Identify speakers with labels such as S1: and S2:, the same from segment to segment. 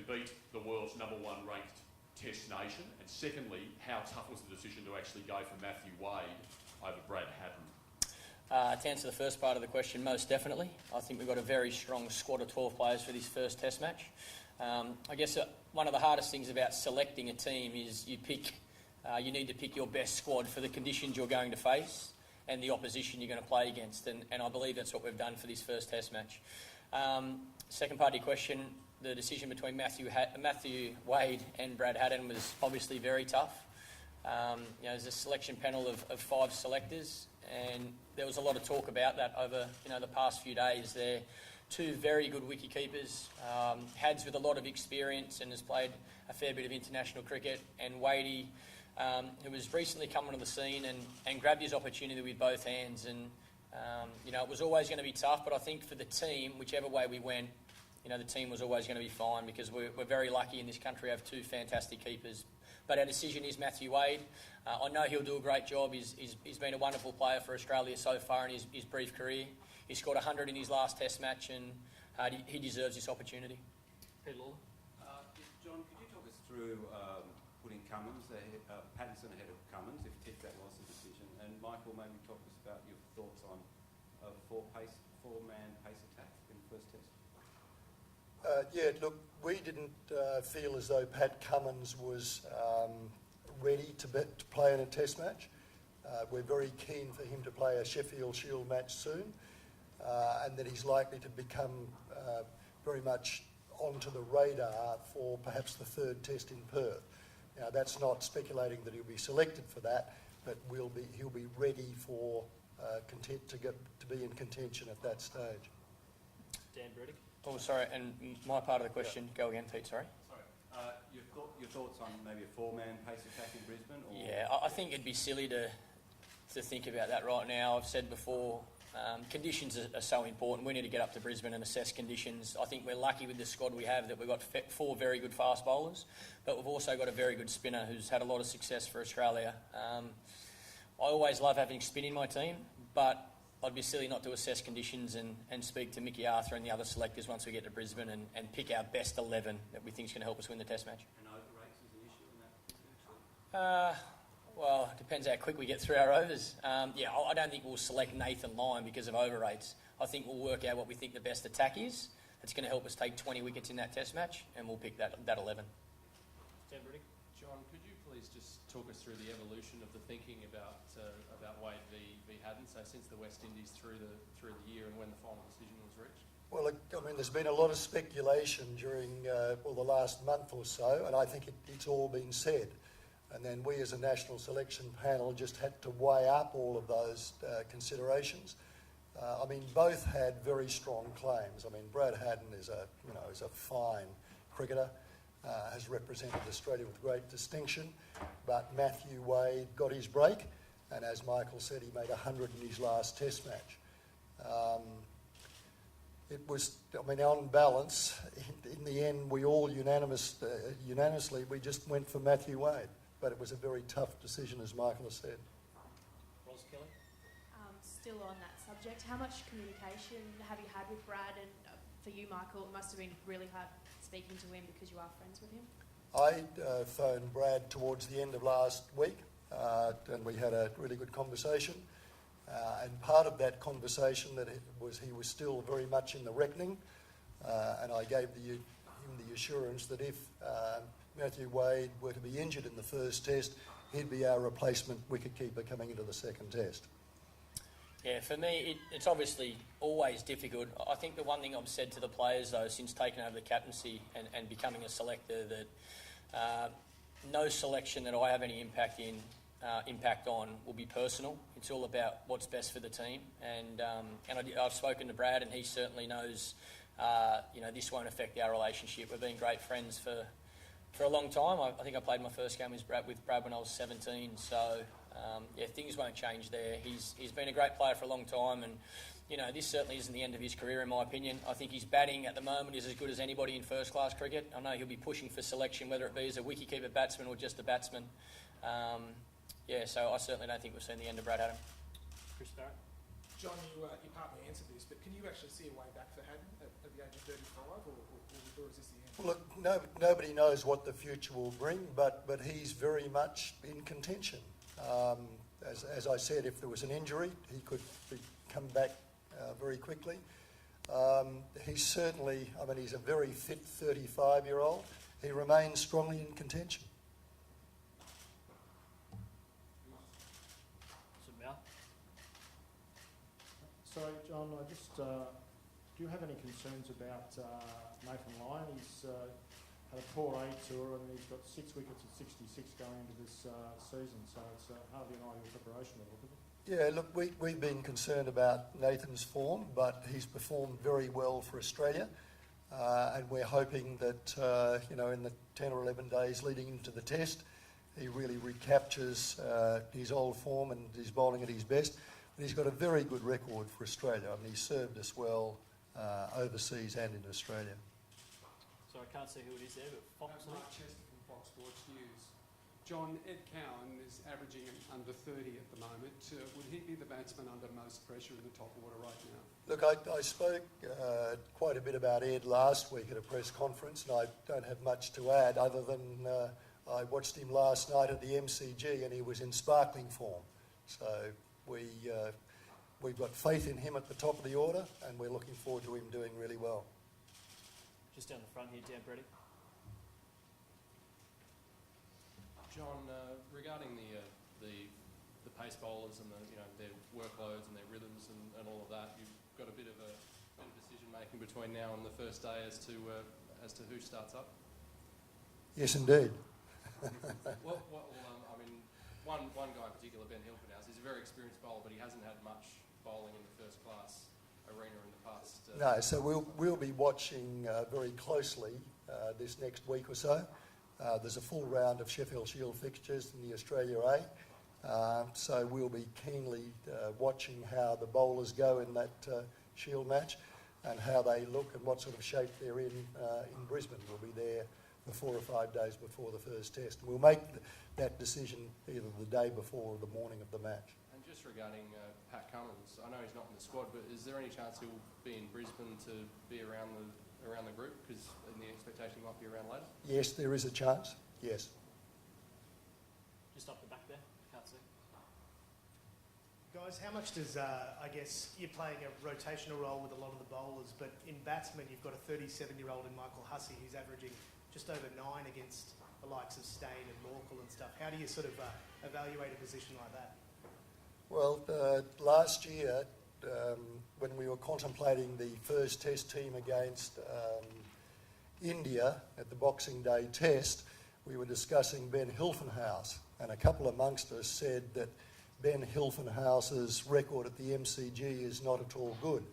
S1: beat the world's #1 ranked Test nation? And secondly, how tough was the decision to actually go for Matthew Wade over Brad Haddin?
S2: To answer the first part of the question, most definitely. I think we've got a very strong squad of 12 players for this first Test match. I guess one of the hardest things about selecting a team is you need to pick your best squad for the conditions you're going to face and the opposition you're going to play against, and I believe that's what we've done for this first Test match. Second part of your question, the decision between Matthew Wade and Brad Haddin was obviously very tough. There's a selection panel of 5 selectors, and there was a lot of talk about that over the past few days. They're 2 very good wicketkeepers. Hads with a lot of experience and has played a fair bit of international cricket, and Wadey, who has recently come onto the scene and grabbed his opportunity with both hands. And it was always going to be tough, but I think for the team, whichever way we went, the team was always going to be fine, because we're very lucky in this country to have 2 fantastic keepers. But our decision is Matthew Wade. I know he'll do a great job. He's been a wonderful player for Australia so far in his brief career. He scored 100 in his last Test match, and he deserves this opportunity.
S3: Peter Lawler.
S4: John, could you talk us through putting Pattinson ahead of Cummins, if that was the decision? And Michael, maybe talk us about your thoughts on a 4-man pace attack in the first Test.
S5: Look, we didn't feel as though Pat Cummins was ready to play in a Test match. We're very keen for him to play a Sheffield Shield match soon, and that he's likely to become very much onto the radar for perhaps the 3rd Test in Perth. Now, that's not speculating that he'll be selected for that, but he'll be ready for to be in contention at that stage.
S3: Dan Bredig.
S2: Oh, sorry, and my part of the question, go again, Pete, sorry.
S4: Sorry, your thoughts on maybe a 4-man pace attack in Brisbane? Or?
S2: Yeah, I think it'd be silly to think about that right now. I've said before, conditions are so important. We need to get up to Brisbane and assess conditions. I think we're lucky with the squad we have that we've got 4 very good fast bowlers, but we've also got a very good spinner who's had a lot of success for Australia. I always love having spin in my team, but I'd be silly not to assess conditions and speak to Mickey Arthur and the other selectors once we get to Brisbane and pick our best 11 that we think is going to help us win the Test match.
S4: And overrates is an issue in that, potentially?
S2: Well, it depends how quick we get through our overs. I don't think we'll select Nathan Lyon because of overrates. I think we'll work out what we think the best attack is. It's going to help us take 20 wickets in that Test match, and we'll pick that 11.
S3: Dan Bredig.
S6: John, could you please just talk us through the evolution of the thinking about Wade v Haddin, so since the West Indies through the year and when the final decision was reached?
S5: Well, I mean, there's been a lot of speculation during the last month or so, and I think it's all been said. And then we as a national selection panel just had to weigh up all of those considerations. Both had very strong claims. Brad Haddin is a fine cricketer, has represented Australia with great distinction, but Matthew Wade got his break, and as Michael said, he made 100 in his last Test match. It was, on balance, in the end, we all unanimously, we just went for Matthew Wade. But it was a very tough decision, as Michael has said.
S3: Ros Kelly.
S7: Still on that subject, how much communication have you had with Brad? And for you, Michael, it must have been really hard speaking to him because you are friends with him.
S5: I phoned Brad towards the end of last week, and we had a really good conversation. And part of that conversation he was still very much in the reckoning, and I gave him the assurance that if Matthew Wade were to be injured in the first Test, he'd be our replacement wicketkeeper coming into the second Test.
S2: Yeah, for me, it's obviously always difficult. I think the one thing I've said to the players, though, since taking over the captaincy and becoming a selector, that no selection that I have any impact on will be personal. It's all about what's best for the team. And I've spoken to Brad, and he certainly knows, this won't affect our relationship. We've been great friends for a long time. I think I played my first game with Brad when I was 17. So, things won't change there. He's been a great player for a long time, and this certainly isn't the end of his career, in my opinion. I think his batting at the moment is as good as anybody in first-class cricket. I know he'll be pushing for selection, whether it be as a wicketkeeper batsman or just a batsman. So I certainly don't think we've seen the end of Brad Haddin.
S3: Chris Barrett.
S8: John, you partly answered this, but can you actually see a way back for Haddon at the age of 35, or is this the end?
S5: Well, look, nobody knows what the future will bring, but he's very much in contention. As I said, if there was an injury, he could come back very quickly. He's certainly, I mean, he's a very fit 35-year-old. He remains strongly in contention.
S3: So Mal?
S9: Sorry, John, do you have any concerns about Nathan Lyon? He's had a poor A tour and he's got 6 wickets at 66 going into this season, so it's hardly an ideal preparation level, is it?
S5: Yeah, look, we've been concerned about Nathan's form, but he's performed very well for Australia. And we're hoping that, in the 10 or 11 days leading into the test, he really recaptures his old form and his bowling at his best. And he's got a very good record for Australia. I mean, he's served us well overseas and in Australia.
S3: So I can't see who it is there, but Fox.
S10: Mark Chester from Fox Sports News. John, Ed Cowan is averaging under 30 at the moment. Would he be the batsman under most pressure in the top order right now?
S5: Look, I spoke quite a bit about Ed last week at a press conference, and I don't have much to add other than I watched him last night at the MCG and he was in sparkling form. So we've got faith in him at the top of the order and we're looking forward to him doing really well.
S3: Just down the front here, Dan Brady.
S6: John, regarding the pace bowlers and their workloads and their rhythms and all of that, you've got a bit of decision making between now and the first day as to who starts up.
S5: Yes, indeed.
S6: One guy in particular, Ben Hilfenhaus, he's a very experienced bowler, but he hasn't had much bowling in the first class arena in the past.
S5: No, so we'll be watching very closely this next week or so. There's a full round of Sheffield Shield fixtures in the Australia A, so we'll be keenly watching how the bowlers go in that Shield match and how they look and what sort of shape they're in Brisbane. We'll be there for 4 or 5 days before the first test. We'll make that decision either the day before or the morning of the match.
S6: And just regarding Pat Cummins, I know he's not in the squad, but is there any chance he'll be in Brisbane to be around the group? Because the expectation he might be around later.
S5: Yes, there is a chance. Yes.
S3: Just up the back there. Can't see.
S11: Guys, how much does, you're playing a rotational role with a lot of the bowlers, but in batsmen you've got a 37-year-old in Michael Hussey who's averaging just over 9 against the likes of Steyn and Morkel and stuff. How do you sort of evaluate a position like that?
S5: Well, last year, when we were contemplating the first test team against India at the Boxing Day test, we were discussing Ben Hilfenhaus, and a couple amongst us said that Ben Hilfenhaus's record at the MCG is not at all good.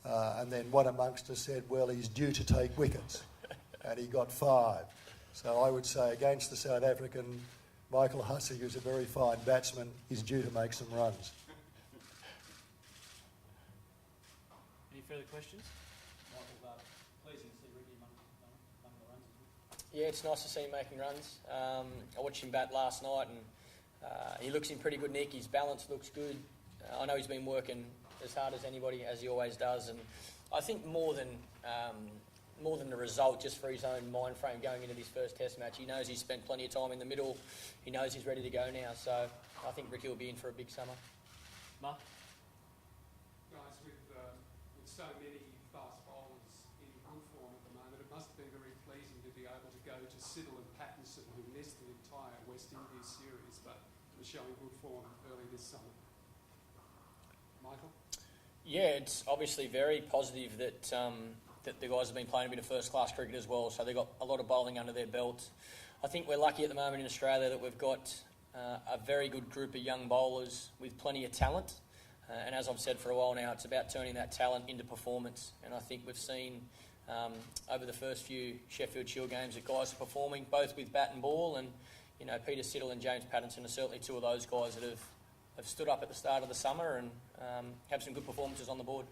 S5: And then one amongst us said, well, he's due to take wickets, and he got 5. So I would say against the South African, Michael Hussey, who's a very fine batsman, is due to make some runs.
S3: Any further questions?
S12: Michael, pleasing to see Ricky among the runs, isn't it?
S2: Yeah, it's nice to see him making runs. I watched him bat last night and he looks in pretty good nick. His balance looks good. I know he's been working as hard as anybody, as he always does, and I think more than the result, just for his own mind frame going into this first test match, he knows he's spent plenty of time in the middle. He knows he's ready to go now, so I think Ricky will be in for a big summer.
S3: Mark?
S10: Guys, with so many fast bowlers in good form at the moment, it must have been very pleasing to be able to go to Siddle and Pattinson, who missed the entire West Indies series, but were showing good form early this summer. Michael?
S2: Yeah, it's obviously very positive that the guys have been playing a bit of first-class cricket as well, so they've got a lot of bowling under their belt. I think we're lucky at the moment in Australia that we've got a very good group of young bowlers with plenty of talent. And as I've said for a while now, it's about turning that talent into performance. And I think we've seen over the first few Sheffield Shield games that guys are performing both with bat and ball. And, Peter Siddle and James Pattinson are certainly two of those guys that have stood up at the start of the summer and have some good performances on the board.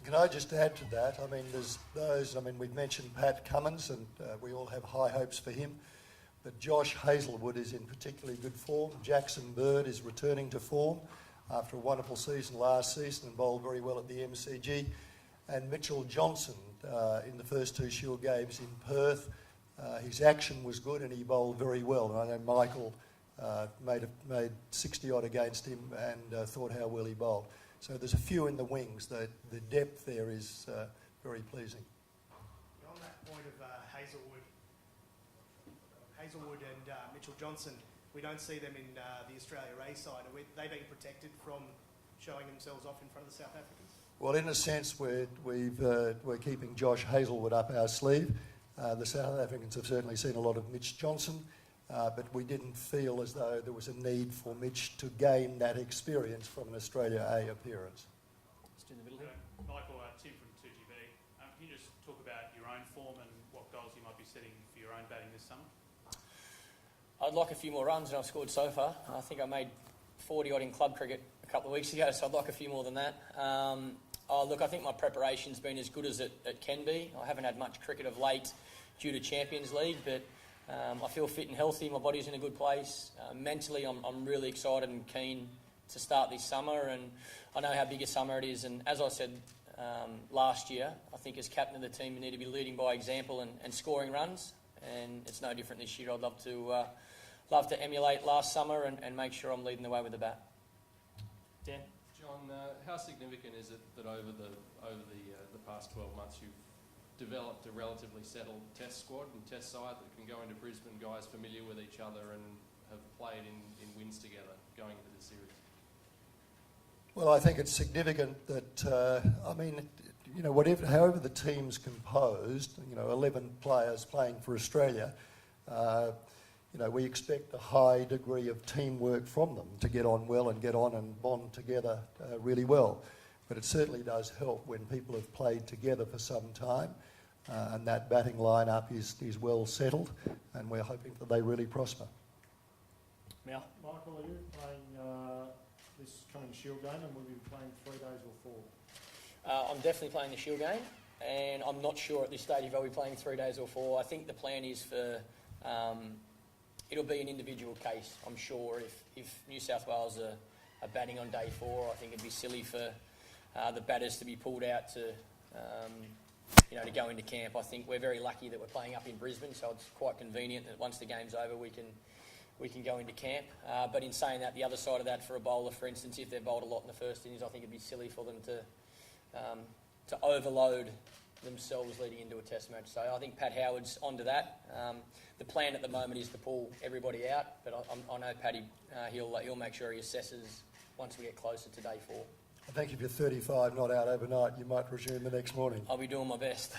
S5: Can I just add to that? I mean, there's those, we've mentioned Pat Cummins and we all have high hopes for him. But Josh Hazlewood is in particularly good form. Jackson Bird is returning to form. after a wonderful season last season and bowled very well at the MCG. And Mitchell Johnson in the first 2 Shield games in Perth. His action was good and he bowled very well. And I know Michael made 60 odd against him and thought how well he bowled. So there's a few in the wings. The depth there is very pleasing.
S11: On that point of Hazelwood and Mitchell Johnson, we don't see them in the Australia A side. Are they being protected from showing themselves off in front of the South Africans?
S5: Well, in a sense, we're keeping Josh Hazelwood up our sleeve. The South Africans have certainly seen a lot of Mitch Johnson, but we didn't feel as though there was a need for Mitch to gain that experience from an Australia A appearance.
S2: Just in the middle here.
S12: Michael, Tim from 2GB. Can you just talk about your own form and what goals you might be setting for your own batting this summer?
S2: I'd like a few more runs than I've scored so far. I think I made 40 odd in club cricket a couple of weeks ago, so I'd like a few more than that. Look, I think my preparation's been as good as it can be. I haven't had much cricket of late due to Champions League, but I feel fit and healthy. My body's in a good place. Mentally, I'm really excited and keen to start this summer, and I know how big a summer it is. And as I said last year, I think as captain of the team, you need to be leading by example and scoring runs, and it's no different this year. I'd love to emulate last summer and make sure I'm leading the way with the bat.
S3: Dan?
S6: John, how significant is it that over the past 12 months you've developed a relatively settled test squad and test side that can go into Brisbane, guys familiar with each other and have played in wins together going into the series?
S5: Well, I think it's significant that, however the team's composed, 11 players playing for Australia, we expect a high degree of teamwork from them to get on well and get on and bond together really well. But it certainly does help when people have played together for some time and that batting lineup is well settled, and we're hoping that they really prosper.
S2: Mel?
S9: Michael, are you playing this coming Shield game, and will you be playing 3 days or 4?
S2: I'm definitely playing the Shield game, and I'm not sure at this stage if I'll be playing 3 days or 4. I think the plan is for... it'll be an individual case, I'm sure. If New South Wales are batting on day 4, I think it'd be silly for the batters to be pulled out to go into camp. I think we're very lucky that we're playing up in Brisbane, so it's quite convenient that once the game's over we can go into camp. But in saying that, the other side of that for a bowler, for instance, if they've bowled a lot in the first innings, I think it'd be silly for them to overload themselves leading into a test match. So I think Pat Howard's onto that. The plan at the moment is to pull everybody out, but I know Paddy, he'll make sure he assesses once we get closer to day 4.
S5: I think if you're 35 not out overnight, you might resume the next morning.
S2: I'll be doing my best.